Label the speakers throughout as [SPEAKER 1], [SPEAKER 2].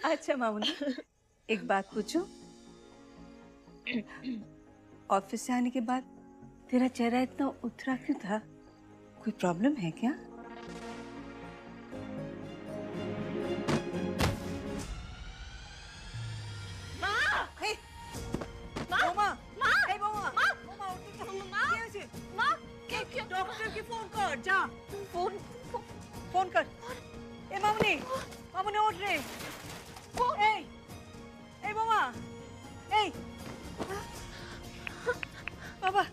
[SPEAKER 1] अच्छा मामूनी, एक बात पूछूं? ऑफिस से आने के बाद तेरा चेहरा इतना उतरा क्यों था? कोई प्रॉब्लम है क्या?
[SPEAKER 2] माँ!
[SPEAKER 1] हे,
[SPEAKER 2] माँ!
[SPEAKER 1] বৌমা!
[SPEAKER 2] माँ!
[SPEAKER 1] এই বৌমা!
[SPEAKER 2] माँ!
[SPEAKER 1] বৌমা উঠে যা।
[SPEAKER 2] माँ!
[SPEAKER 1] কি হয়েছে?
[SPEAKER 2] माँ! क्या क्या
[SPEAKER 1] ডক্টরকে ফোন কর, যা।
[SPEAKER 2] फोन
[SPEAKER 1] ফোন কর। এ মামুনি, মামুনি ওঠ রে। এই, এই বৌমা! এই! বাবা!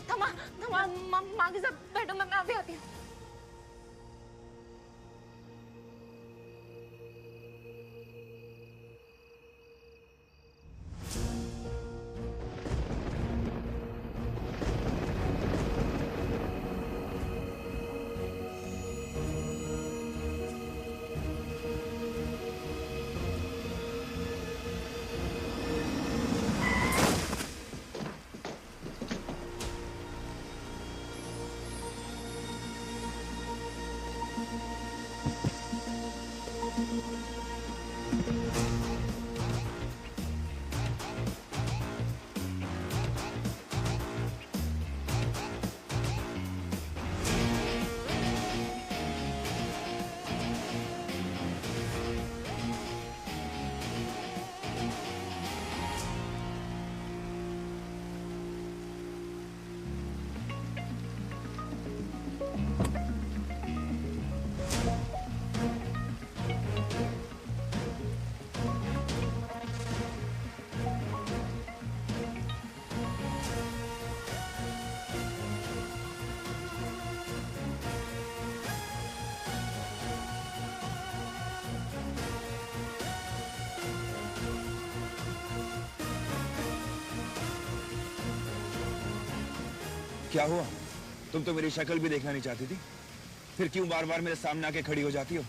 [SPEAKER 2] थमा थमा माँ के साथ बैठो, मैं अभी आती हूँ।
[SPEAKER 3] क्या हुआ? तुम तो मेरी शक्ल भी देखना नहीं चाहती थी, फिर क्यों बार बार मेरे सामने आके खड़ी हो जाती हो?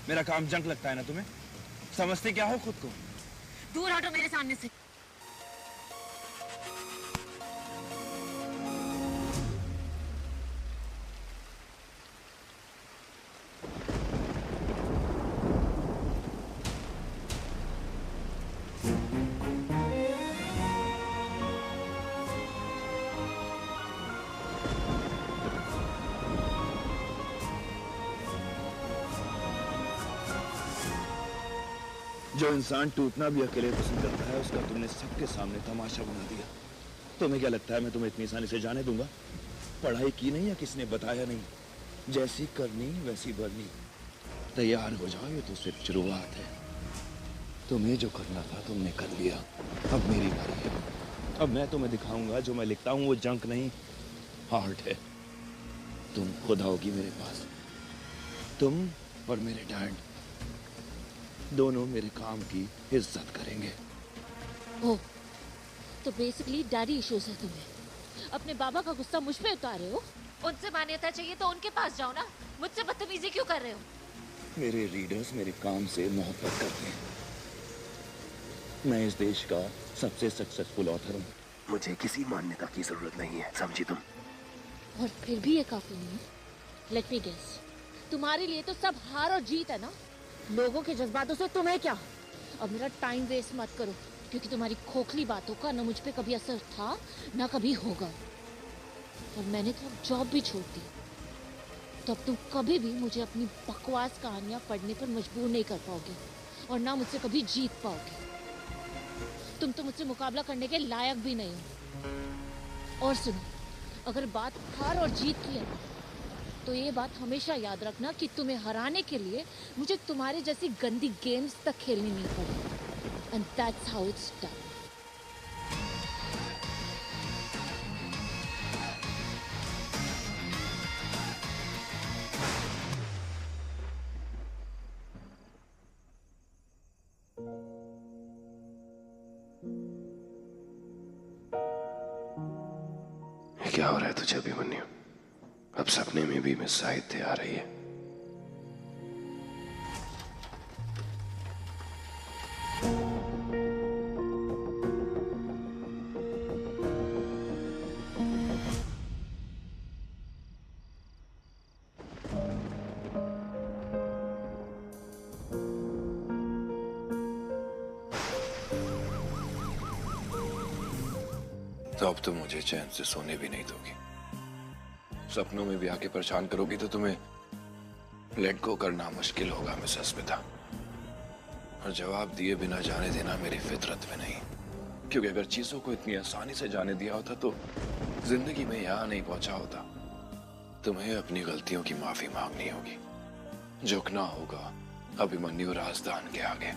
[SPEAKER 3] मेरा काम जंक लगता है ना तुम्हें? समझती क्या हो खुद को?
[SPEAKER 2] दूर हटो मेरे सामने से।
[SPEAKER 3] जो इंसान टूटना भी अकेले पसंद करता है, उसका तुमने सबके सामने तमाशा बना दिया। तुम्हें क्या लगता है मैं तुम्हें इतनी आसानी से जाने दूंगा? पढ़ाई की नहीं या किसने बताया नहीं? जैसी करनी वैसी भरनी। तैयार हो जाओ, ये तो सिर्फ शुरुआत है। तुम्हें जो करना था तुमने कर लिया, अब मेरी बारी है। अब मैं तुम्हें दिखाऊंगा जो मैं लिखता हूँ वो जंक नहीं, हार्ट है। तुम खुद आओगी मेरे पास, तुम और मेरे डैड दोनों मेरे काम की इज्जत करेंगे।
[SPEAKER 4] ओह, तो बेसिकली डैडी इश्यूज है तुम्हें। अपने बाबा का गुस्सा मुझ पे उतारे हो। उनसे मान्यता चाहिए तो उनके पास जाओ ना, मुझसे बदतमीजी क्यों कर रहे हो?
[SPEAKER 3] मेरे रीडर्स मेरे काम से मोहब्बत करते हैं। मैं इस देश का सबसे सक्सेसफुल ऑथर हूँ। मुझे किसी मान्यता की जरूरत नहीं है, समझी तुम?
[SPEAKER 4] और फिर भी ये काफी नहीं। लेट मी गेस, तुम्हारे लिए तो सब हार और जीत है ना? लोगों के जज्बातों से तुम्हें क्या? अब मेरा टाइम वेस्ट मत करो, क्योंकि तुम्हारी खोखली बातों का ना मुझ पे कभी असर था ना कभी होगा। और मैंने तो जॉब भी छोड़ दी, तो अब तुम कभी भी मुझे अपनी बकवास कहानियां पढ़ने पर मजबूर नहीं कर पाओगे और ना मुझसे कभी जीत पाओगे। तुम तो मुझसे मुकाबला करने के लायक भी नहीं हो। और सुनो, अगर बात हार और जीत की है तो ये बात हमेशा याद रखना कि तुम्हें हराने के लिए मुझे तुम्हारे जैसी गंदी गेम्स तक खेलनी नहीं पड़ी। And that's how it's done.
[SPEAKER 5] क्या हो रहा है तुझे अभिमन्यु? अब सपने में भी मिस साहित्य आ रही है। तो अब तो मुझे चैन से सोने भी नहीं दोगी। सपनों में भी आके परेशान करोगी तो तुम्हें लेट गो करना मुश्किल होगा मिस अस्मिता। और जवाब दिए बिना जाने देना मेरी फितरत में नहीं, क्योंकि अगर चीजों को इतनी आसानी से जाने दिया होता तो जिंदगी में यहां नहीं पहुंचा होता। तुम्हें अपनी गलतियों की माफी मांगनी होगी, झुकना होगा अभिमन्यु राजदान के आगे।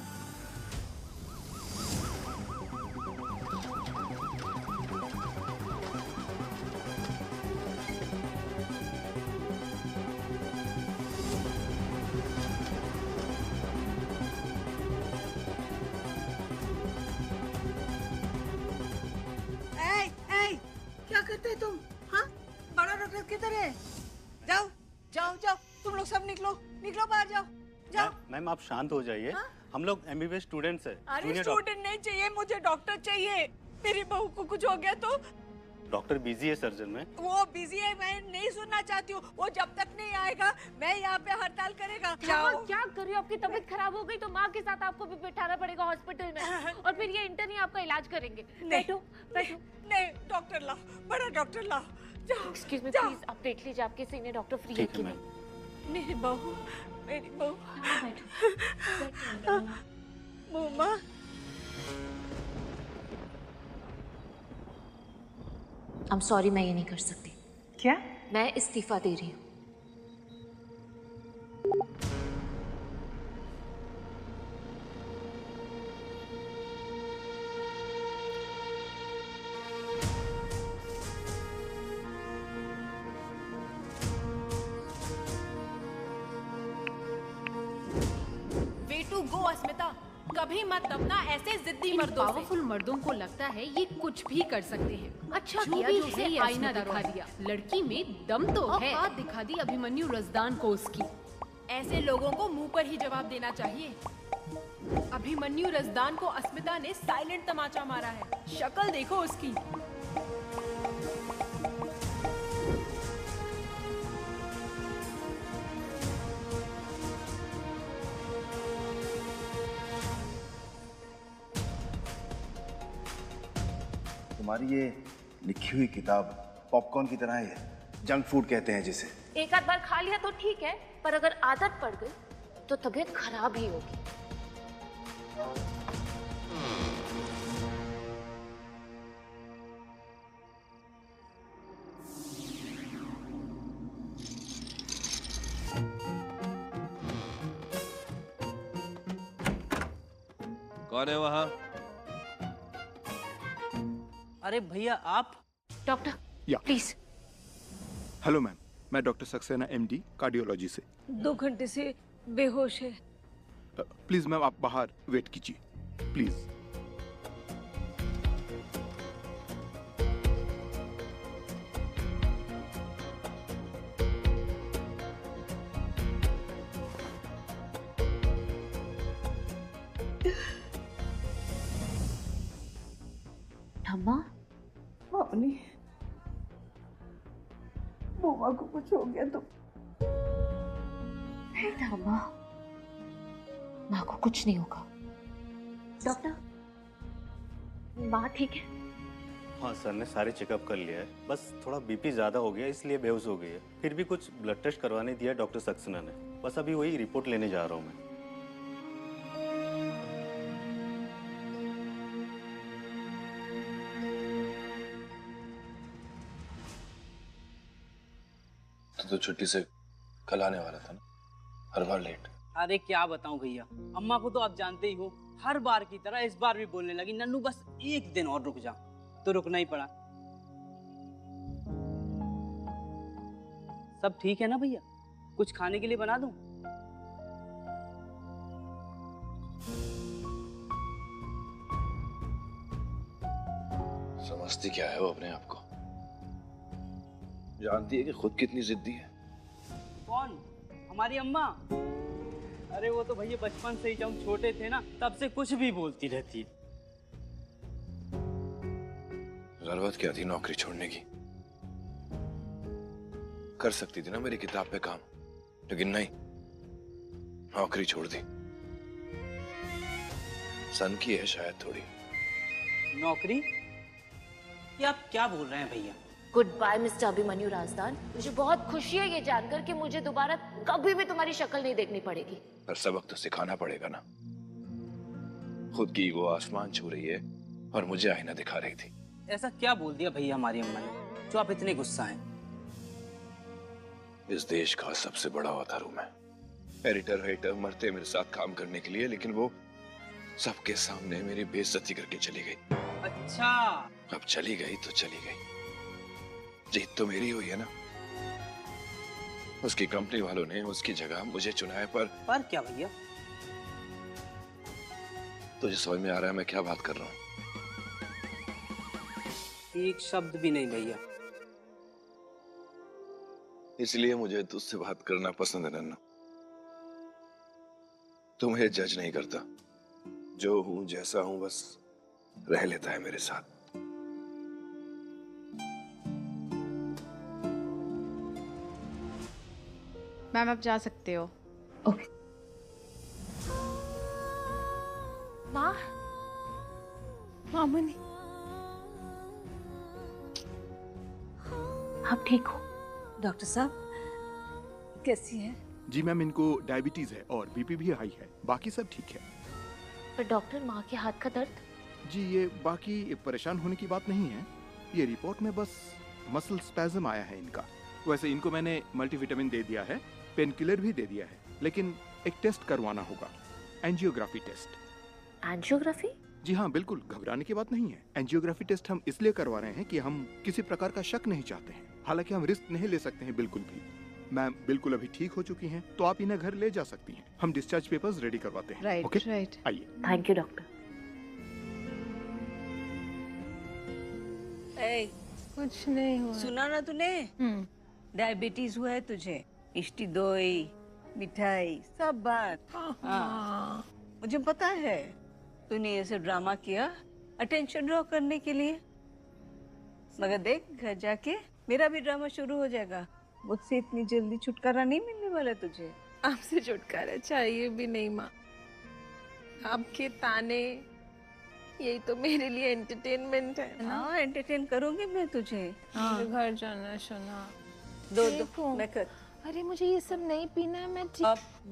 [SPEAKER 1] क्या करते हैं तुम? हाँ, बड़ा डॉक्टर किधर है? जाओ जाओ जाओ, तुम लोग सब निकलो निकलो, बाहर जाओ जाओ।
[SPEAKER 6] मैम आप शांत हो जाइए।
[SPEAKER 1] हाँ?
[SPEAKER 6] हम लोग एमबीबीएस स्टूडेंट्स हैं।
[SPEAKER 1] अरे स्टूडेंट नहीं चाहिए मुझे, डॉक्टर चाहिए। मेरी बहू को कुछ हो गया तो?
[SPEAKER 6] डॉक्टर बिजी है सर्जन में।
[SPEAKER 1] वो बिजी है, मैं नहीं सुनना चाहती हूँ। वो जब तक नहीं आएगा मैं यहाँ पे हड़ताल करेगा। जाओ।
[SPEAKER 4] क्या कर रही हो? आपकी तबीयत खराब हो गई तो माँ के साथ आपको भी बिठाना पड़ेगा हॉस्पिटल में, और फिर ये इंटर्न ही आपका इलाज करेंगे। बैठो बैठो।
[SPEAKER 1] नहीं, डॉक्टर लाओ, बड़ा डॉक्टर लाओ। जाओ।
[SPEAKER 4] एक्सक्यूज मी
[SPEAKER 1] जाओ।
[SPEAKER 4] प्लीज, आप देख लीजिए आपके सीनियर डॉक्टर फ्री है कि नहीं।
[SPEAKER 1] मेरी बहू, मेरी बहू।
[SPEAKER 4] बैठो।
[SPEAKER 1] मम्मा।
[SPEAKER 4] I'm sorry, मैं ये नहीं कर सकती।
[SPEAKER 1] क्या?
[SPEAKER 4] मैं इस्तीफा दे रही हूँ।
[SPEAKER 7] वे टू गो अस्मिता, कभी मत दबना ऐसे जिद्दी मर्दों से।
[SPEAKER 8] पावरफुल मर्दों को लगता है ये कुछ भी कर सकते हैं।
[SPEAKER 4] अच्छा
[SPEAKER 8] जो
[SPEAKER 4] किया
[SPEAKER 8] भी
[SPEAKER 4] जो
[SPEAKER 8] है
[SPEAKER 4] सही
[SPEAKER 8] आईना दिखा दिया। लड़की में दम तो है। हाथ दिखा दी अभिमन्यु रजदान को उसकी।
[SPEAKER 7] ऐसे लोगों को मुंह पर ही जवाब देना चाहिए। अभिमन्यु रजदान को अस्मिता ने साइलेंट तमाचा मारा है, शक्ल देखो उसकी।
[SPEAKER 9] तुम्हारी ये लिखी हुई किताब पॉपकॉर्न की तरह है, जंक फूड कहते हैं जिसे।
[SPEAKER 4] एक आध बार खा लिया तो ठीक है, पर अगर आदत पड़ गई तो तबीयत खराब ही होगी।
[SPEAKER 10] कौन है वहाँ?
[SPEAKER 11] अरे भैया आप?
[SPEAKER 4] डॉक्टर
[SPEAKER 12] या
[SPEAKER 4] प्लीज।
[SPEAKER 12] हेलो मैम, मैं डॉक्टर सक्सेना एमडी कार्डियोलॉजी से।
[SPEAKER 1] 2 घंटे से बेहोश है।
[SPEAKER 12] प्लीज मैम आप बाहर वेट कीजिए प्लीज।
[SPEAKER 4] अम्मा,
[SPEAKER 1] अपनी बुआ को कुछ हो गया तो?
[SPEAKER 4] नहीं था अम्मा, माँ को कुछ नहीं होगा। डॉक्टर, माँ ठीक है?
[SPEAKER 6] हाँ सर ने सारे चेकअप कर लिया है, बस थोड़ा बीपी ज्यादा हो गया इसलिए बेहोश हो गई है। फिर भी कुछ ब्लड टेस्ट करवाने दिया डॉक्टर सक्सेना ने, बस अभी वही रिपोर्ट लेने जा रहा हूँ मैं।
[SPEAKER 5] तो छुट्टी से कल आने वाला था ना, हर बार लेट।
[SPEAKER 11] अरे क्या बताऊं भैया, अम्मा को तो आप जानते ही हो, हर बार की तरह इस बार भी बोलने लगी, नन्नू बस एक दिन और रुक जा, तो रुकना ही पड़ा। सब ठीक है ना भैया? कुछ खाने के लिए बना दूं?
[SPEAKER 5] समझती क्या है वो अपने आप को? जानती है कि खुद कितनी जिद्दी है।
[SPEAKER 11] कौन? हमारी अम्मा? अरे वो तो भैया बचपन से ही जब छोटे थे ना तब से कुछ भी बोलती रहती है।
[SPEAKER 5] जरूरत क्या थी नौकरी छोड़ने की? कर सकती थी ना मेरी किताब पे काम, लेकिन नहीं, नौकरी छोड़ दी। सन की है शायद थोड़ी।
[SPEAKER 11] नौकरी? ये आप क्या बोल रहे हैं भैया?
[SPEAKER 4] Good bye mister Abhimanyu Rajdan. मुझे बहुत खुशी है ये जानकर कि मुझे दोबारा कभी भी तुम्हारी शक्ल नहीं देखनी पड़ेगी।
[SPEAKER 5] पर सबक तो सिखाना पड़ेगा ना। खुद की वो आसमान छू रही है और मुझे आईना दिखा रही थी।
[SPEAKER 11] ऐसा क्या बोल दिया भैया हमारी अम्मा ने जो आप इतने गुस्सा हैं?
[SPEAKER 5] इस देश का सबसे बड़ा ऑथर हूं मैं। एडिटर वेटर मरते मेरे साथ काम करने के लिए, लेकिन वो सबके सामने मेरी बेइज्जती करके चली गई।
[SPEAKER 11] अच्छा,
[SPEAKER 5] अब चली गई तो चली गई, जीत तो मेरी हुई है ना। उसकी कंपनी वालों ने उसकी जगह मुझे चुना है। पर
[SPEAKER 11] क्या भैया?
[SPEAKER 5] तुझे समझ में आ रहा है मैं क्या बात कर रहा हूँ?
[SPEAKER 11] एक शब्द भी नहीं भैया।
[SPEAKER 5] इसलिए मुझे तुझसे बात करना पसंद है नन्ना। तुम्हें जज नहीं करता, जो हूं जैसा हूं बस रह लेता है मेरे साथ।
[SPEAKER 7] मैम आप जा सकते हो।
[SPEAKER 4] ओके। माँ,
[SPEAKER 7] मामनी,
[SPEAKER 4] आप ठीक हो?
[SPEAKER 1] डॉक्टर साहब कैसी है?
[SPEAKER 12] जी मैम, इनको डायबिटीज है और बीपी भी हाई है, बाकी सब ठीक है।
[SPEAKER 4] पर डॉक्टर, माँ के हाथ का दर्द?
[SPEAKER 12] जी ये बाकी परेशान होने की बात नहीं है, ये रिपोर्ट में बस मसल स्पैज्म आया है इनका। वैसे इनको मैंने मल्टीविटामिन दे दिया है, पेन किलर भी दे दिया है, लेकिन एक टेस्ट करवाना होगा, एंजियोग्राफी टेस्ट।
[SPEAKER 4] एंजियोग्राफी?
[SPEAKER 12] जी हाँ बिल्कुल, घबराने की बात नहीं है। एंजियोग्राफी टेस्ट हम इसलिए करवा रहे हैं कि हम किसी प्रकार का शक नहीं चाहते हैं। हालांकि हम रिस्क नहीं ले सकते हैं बिल्कुल भी। मैम बिल्कुल अभी ठीक हो चुकी हैं, तो आप इन्हें घर ले जा सकती हैं। हम डिस्चार्ज पेपर्स रेडी करवाते हैं।
[SPEAKER 7] Right,
[SPEAKER 12] okay?
[SPEAKER 7] राइट।
[SPEAKER 12] आइए।
[SPEAKER 4] Thank you doctor.
[SPEAKER 7] कुछ नहीं हुआ।
[SPEAKER 1] सुना ना तूने? डायबिटीज हुआ है तुझे। इष्टी दोई, मिठाई, सब बात। हाँ। मुझे पता है तूने ये सब ड्रामा किया अटेंशन ड्रॉ करने के लिए, मगर देख घर जाके मेरा भी ड्रामा शुरू हो जाएगा। मुझसे इतनी जल्दी छुटकारा नहीं मिलने वाला तुझे।
[SPEAKER 7] आपसे छुटकारा चाहिए भी नहीं माँ। आपके ताने यही तो मेरे लिए एंटरटेनमेंट है ना।
[SPEAKER 1] हाँ एंटरटेन करूंगी मैं तुझे।
[SPEAKER 7] मुझे घर जाना सुना।
[SPEAKER 1] दो मैं कर।
[SPEAKER 7] अरे मुझे ये सब नहीं पीना है, मैं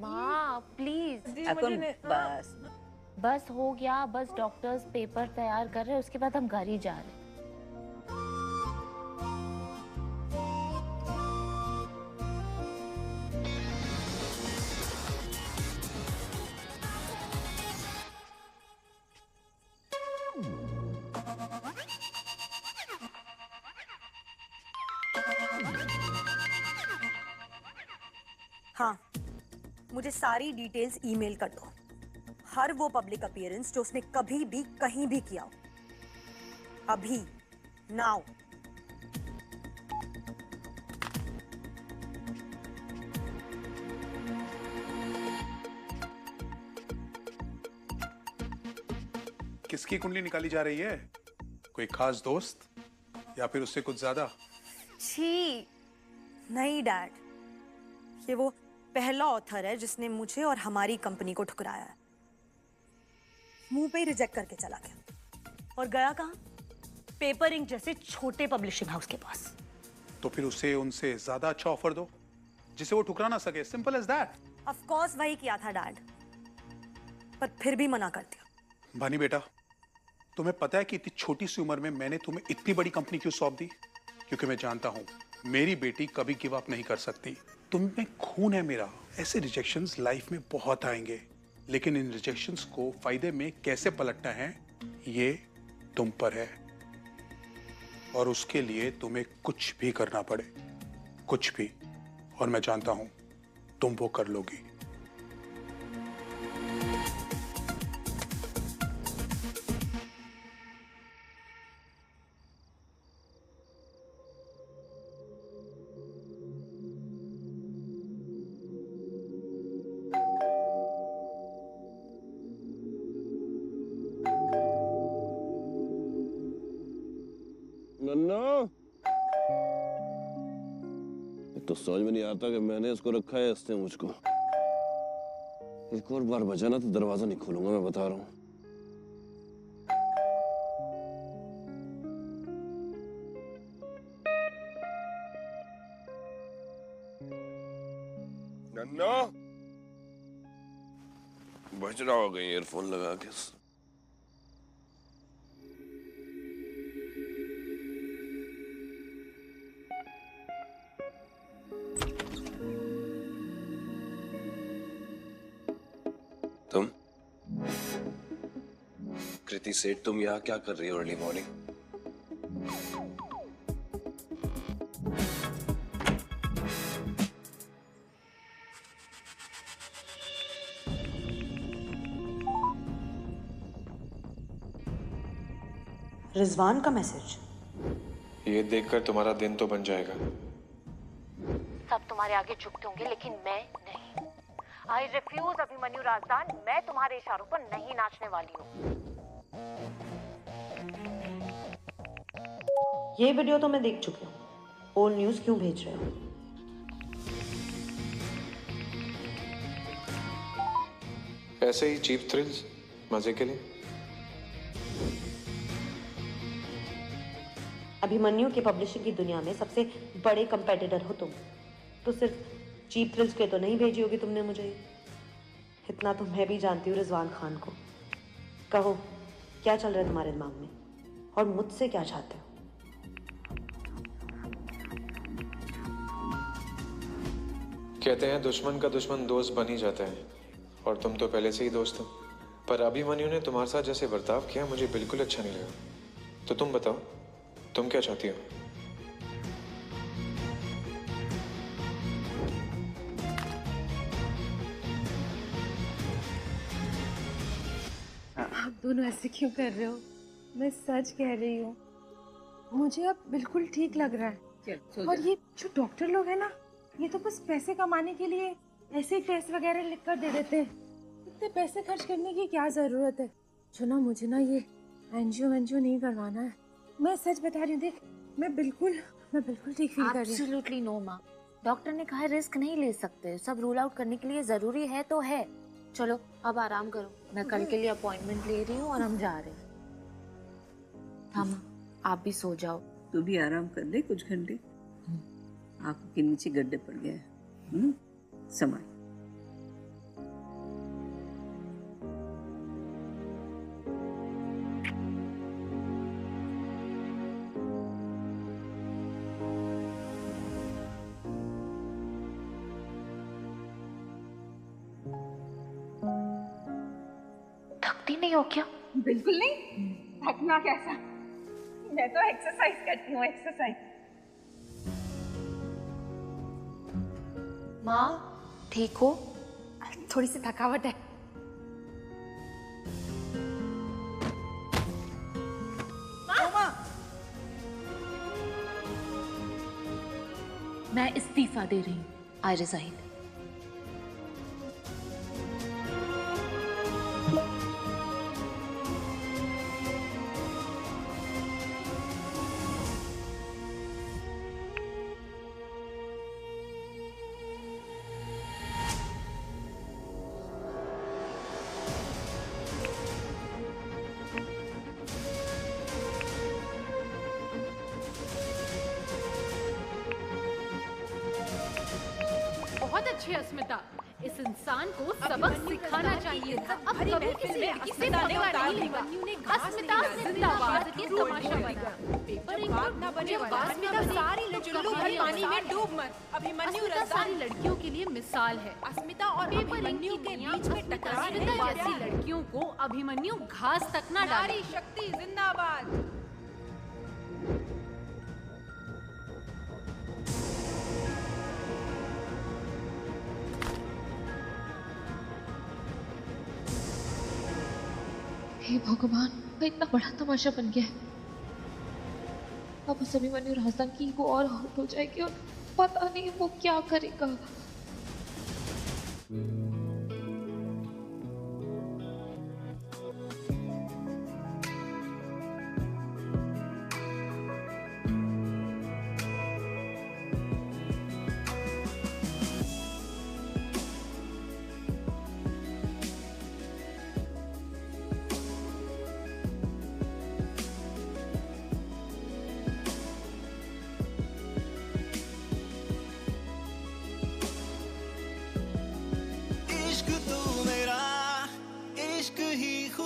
[SPEAKER 4] माँ प्लीज।
[SPEAKER 1] अपन बस
[SPEAKER 4] बस हो गया, बस डॉक्टर्स पेपर तैयार कर रहे हैं, उसके बाद हम घर ही जा रहे हैं।
[SPEAKER 13] हाँ, मुझे सारी डिटेल्स ईमेल कर दो। हर वो पब्लिक अपीयरेंस जो उसने कभी भी कहीं भी किया हो, अभी, नाउ।
[SPEAKER 14] किसकी कुंडली निकाली जा रही है? कोई खास दोस्त या फिर उससे कुछ ज्यादा?
[SPEAKER 13] छी, नहीं डैड, ये वो पहला ऑथर है जिसने मुझे और हमारी कंपनी को ठुकराया है। मुंह पे ही रिजेक्ट करके चला गया और गया कहां? पेपर इंक जैसे छोटे पब्लिशिंग हाउस के पास।
[SPEAKER 14] तो फिर उसे उनसे ज्यादा अच्छा ऑफर दो जिसे वो ठुकरा ना सके। Simple as that.
[SPEAKER 13] Of course वही किया था डैड, पर फिर भी मना कर दिया।
[SPEAKER 14] भानी बेटा, तुम्हें पता है कि इतनी छोटी सी उम्र में मैंने तुम्हें इतनी बड़ी कंपनी क्यों सौंप दी? क्योंकि मैं जानता हूं मेरी बेटी कभी गिव अप नहीं कर सकती। तुम में खून है मेरा। ऐसे रिजेक्शंस लाइफ में बहुत आएंगे, लेकिन इन रिजेक्शंस को फायदे में कैसे पलटना है ये तुम पर है। और उसके लिए तुम्हें कुछ भी करना पड़े, कुछ भी, और मैं जानता हूं तुम वो कर लोगी।
[SPEAKER 10] नन्ना, तो समझ में नहीं आता कि मैंने इसको रखा है इसने मुझको। एक और बार बजाना तो दरवाजा नहीं खोलूंगा, मैं बता रहा हूं।
[SPEAKER 5] नन्ना बज रहा होगा ईयरफोन लगा के। तुम कृति सेठ, तुम यहाँ क्या कर रही हो अर्ली मॉर्निंग?
[SPEAKER 13] रिजवान का मैसेज।
[SPEAKER 15] ये देखकर तुम्हारा दिन तो बन जाएगा।
[SPEAKER 4] सब तुम्हारे आगे झुकते होंगे लेकिन मैं नहीं। आई रिफ्यूज अभिमन्यु राजदान, मैं तुम्हारे इशारों पर नहीं नाचने वाली हूँ।
[SPEAKER 13] ये वीडियो तो मैं देख चुकी हूँ। ओल्ड न्यूज क्यों भेज रहे हो?
[SPEAKER 15] ऐसे ही चीप थ्रिल्स, मजे के लिए।
[SPEAKER 13] अभिमन्यु के पब्लिशिंग की दुनिया में सबसे बड़े कंपेटिटर हो तुम, तो सिर्फ चीप थ्रिल्स के तो नहीं भेजी होगी तुमने मुझे। इतना तो मैं भी जानती हूँ रिजवान खान को। कहो, क्या चल रहा है तुम्हारे दिमाग में और मुझसे क्या चाहते हो?
[SPEAKER 15] कहते हैं दुश्मन का दुश्मन दोस्त बन ही जाता है, और तुम तो पहले से ही दोस्त हो। पर अभिमन्यु ने तुम्हारे साथ जैसे बर्ताव किया मुझे बिल्कुल अच्छा नहीं लगा। तो तुम बताओ, तुम क्या चाहती हो?
[SPEAKER 7] आप दोनों ऐसे क्यों कर रहे हो? मैं सच कह रही हूँ, मुझे अब बिल्कुल ठीक लग रहा है। और ये जो डॉक्टर लोग हैं ना, ये तो बस पैसे कमाने के लिए ऐसे ही टेस्ट वगैरह लिख कर दे देते हैं। इतने पैसे खर्च करने की क्या जरूरत है? सुना, मुझे ना ये एंजियो नहीं करवाना है। मैं सच बता रही हूँ, देख मैं बिल्कुल ठीक फील कर रही हूँ।
[SPEAKER 4] एब्सोल्युटली नो माँ, डॉक्टर ने कहा रिस्क नहीं ले सकते, सब रूल आउट करने के लिए जरूरी है तो है। चलो अब आराम करो, मैं कल के लिए अपॉइंटमेंट ले रही हूँ और हम जा रहे हैं। हम आप भी सो जाओ।
[SPEAKER 1] तू भी आराम कर ले कुछ घंटे। आंखों के नीचे गड्ढे पड़ गए हैं। समय
[SPEAKER 4] थकती नहीं हो क्या?
[SPEAKER 2] बिल्कुल नहीं, थकना कैसा, मैं तो एक्सरसाइज करती हूँ, एक्सरसाइज।
[SPEAKER 4] माँ ठीक हो?
[SPEAKER 7] थोड़ी सी थकावट है।
[SPEAKER 4] मैं इस्तीफा दे रही हूँ। I resign.
[SPEAKER 8] बहुत अच्छी अस्मिता, इस इंसान को सबक सिखाना चाहिए था। अब कभी किसी लड़की से भागेगा नहीं। अस्मिता जिंदाबाद की तमाशा बना। पेपर ना बने अस्मिता सारी चुल्लू भर पानी में डूब मत। अभिमन्यु सारी लड़कियों के लिए मिसाल है। अस्मिता और अभिमन्यु के बीच में टकरार है। ऐसी लड़कियों को अभिमन्यु घास तक ना डाले। नारी शक्ति जिंदाबाद।
[SPEAKER 4] हे भगवान, इतना बड़ा तमाशा बन गया है। अब उस अभिमन्यु राजदान की वो और हर्ट हो जाएगी और पता नहीं वो क्या करेगा।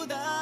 [SPEAKER 16] खुदा